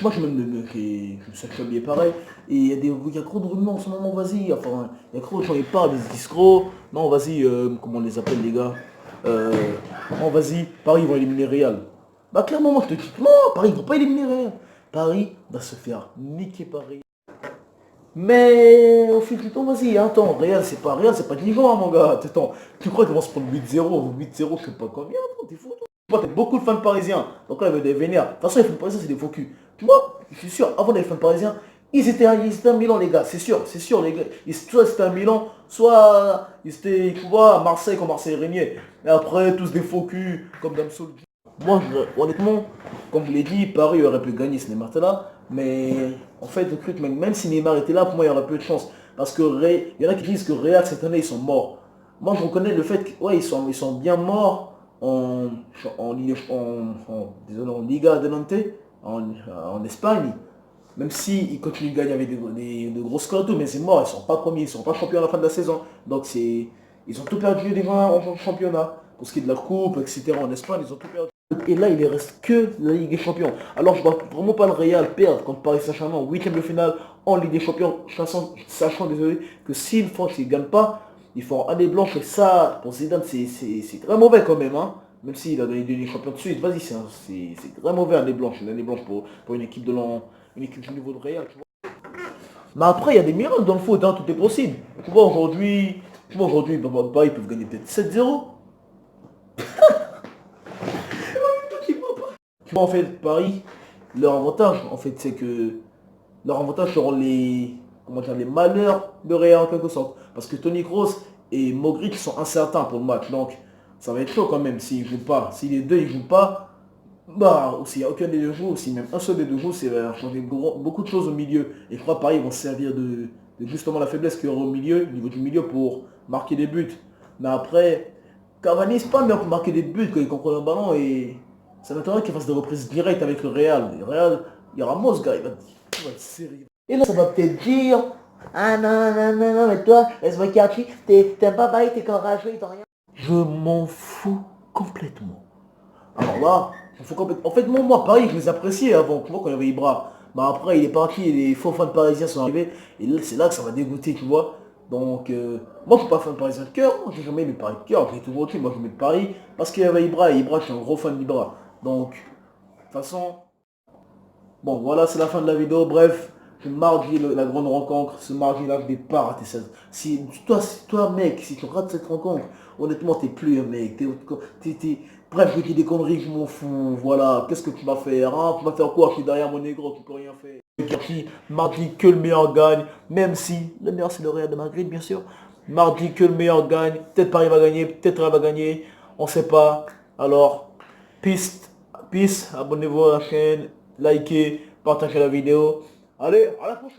Moi, je me suis habillé pareil. Et il y a trop de rumeurs en ce moment, vas-y. Enfin, il y a trop de gens qui parlent, des escrocs. Non, vas-y, comment on les appelle, les gars non, vas-y, Paris ils vont éliminer Real. Bah, clairement, moi, je te dis, non, Paris ils vont pas éliminer Real. Paris va se faire niquer par Real. Mais au fil du temps, vas-y, attends, Real, c'est pas Dijon, hein, mon gars. Attends, tu crois qu'ils vont se prendre 8-0, 8-0, je sais pas combien, attends, t'es fou, toi. Toi, t'as beaucoup de fans parisiens, donc là, ils veulent des vénères. De toute façon, les fans parisiens, c'est des faux culs. Tu vois, je suis sûr, avant les fans parisiens, ils étaient à Milan, les gars, c'est sûr, les gars. Soit c'était à Milan, soit ils étaient, tu vois, à Marseille, quand Marseille régnait. Et après, tous des faux culs, comme Damso. Moi, honnêtement, comme je l'ai dit, Paris aurait pu gagner si Neymar était là. Mais en fait, le truc, même si Neymar était là, pour moi, il y aurait peu de chance. Parce que il y en a qui disent que Real, cette année, ils sont morts. Moi, je reconnais le fait que, ouais, ils sont bien morts désolé, en Liga Adelante, en Espagne. Même s'ils continuent de gagner avec de gros scores, tout, mais c'est mort, ils sont pas premiers, ils sont pas champions à la fin de la saison. Donc ils ont tout perdu des gens en championnat. Pour ce qui est de la coupe, etc. en Espagne, ils ont tout perdu. Et là, il ne reste que la Ligue des Champions. Alors, je ne vois vraiment pas le Real perdre contre Paris Saint-Germain en huitième de finale en Ligue des Champions, sachant désolé, que s'ils ne gagnent pas, ils font année blanche. Et ça, pour Zidane, c'est très mauvais quand même. Hein. Même s'il a donné des champions de suite, vas-y, c'est très mauvais année blanche. Une année blanche pour une équipe une équipe du niveau de Real. Tu vois. Mais après, il y a des miracles dans le foot, hein, tout est possible. Tu vois, aujourd'hui, Paris peuvent gagner peut-être 7-0. Tu vois, en fait, Paris, leur avantage, en fait, c'est que leur avantage seront comment dire, les malheurs de Real en quelque sorte. Parce que Toni Kroos et Modric sont incertains pour le match. Donc, ça va être chaud quand même s'ils ne jouent pas. Si les deux ils jouent pas, bah, ou s'il n'y a aucun des deux joue, ou si même un seul des deux joue, c'est va changer beaucoup de choses au milieu. Et je crois que Paris vont se servir de justement la faiblesse qu'il y aura au milieu, au niveau du milieu, pour marquer des buts. Mais après, Cavani, c'est pas bien pour marquer des buts quand il contrôle un ballon et ça m'étonnerait qu'il fasse des reprises directes avec le Real. Le Real, il y aura Mos, gars, il va être sérieux. Et là, ça va peut-être dire, ah non, non, non, non, mais toi, laisse-moi Kachi, t'aimes pas Paris, t'es qu'enragé, t'as rien. Je m'en fous complètement. Alors là, en fait, moi, Paris, je les appréciais avant, tu vois, quand il y avait Ibra. Mais après, il est parti, et les faux fans parisiens sont arrivés, et là, c'est là que ça va dégoûter, tu vois. Donc, moi, je suis pas fan parisien de cœur, moi, j'ai jamais aimé Paris de cœur, j'ai toujours dit, moi, je mets Paris, parce qu'il y avait Ibra, et Ibra, je suis un gros fan d'Ibra. Donc, de toute façon, bon, voilà, c'est la fin de la vidéo. Bref, mardi, la grande rencontre, ce mardi-là, je vais pas rater ça. Toi, mec, si tu rates cette rencontre, honnêtement, t'es plus un mec. Bref, je dis des conneries, je m'en fous. Voilà, qu'est-ce que tu vas faire hein? Tu vas faire quoi? Je suis derrière mon négro, tu peux rien faire. Mardi, que le meilleur gagne, même si le meilleur c'est le Real de Madrid, bien sûr. Mardi, que le meilleur gagne. Peut-être Paris va gagner, peut-être Real va gagner. On sait pas. Alors, peace, peace. Abonnez-vous à la chaîne, likez, partagez la vidéo. Allez, à la prochaine.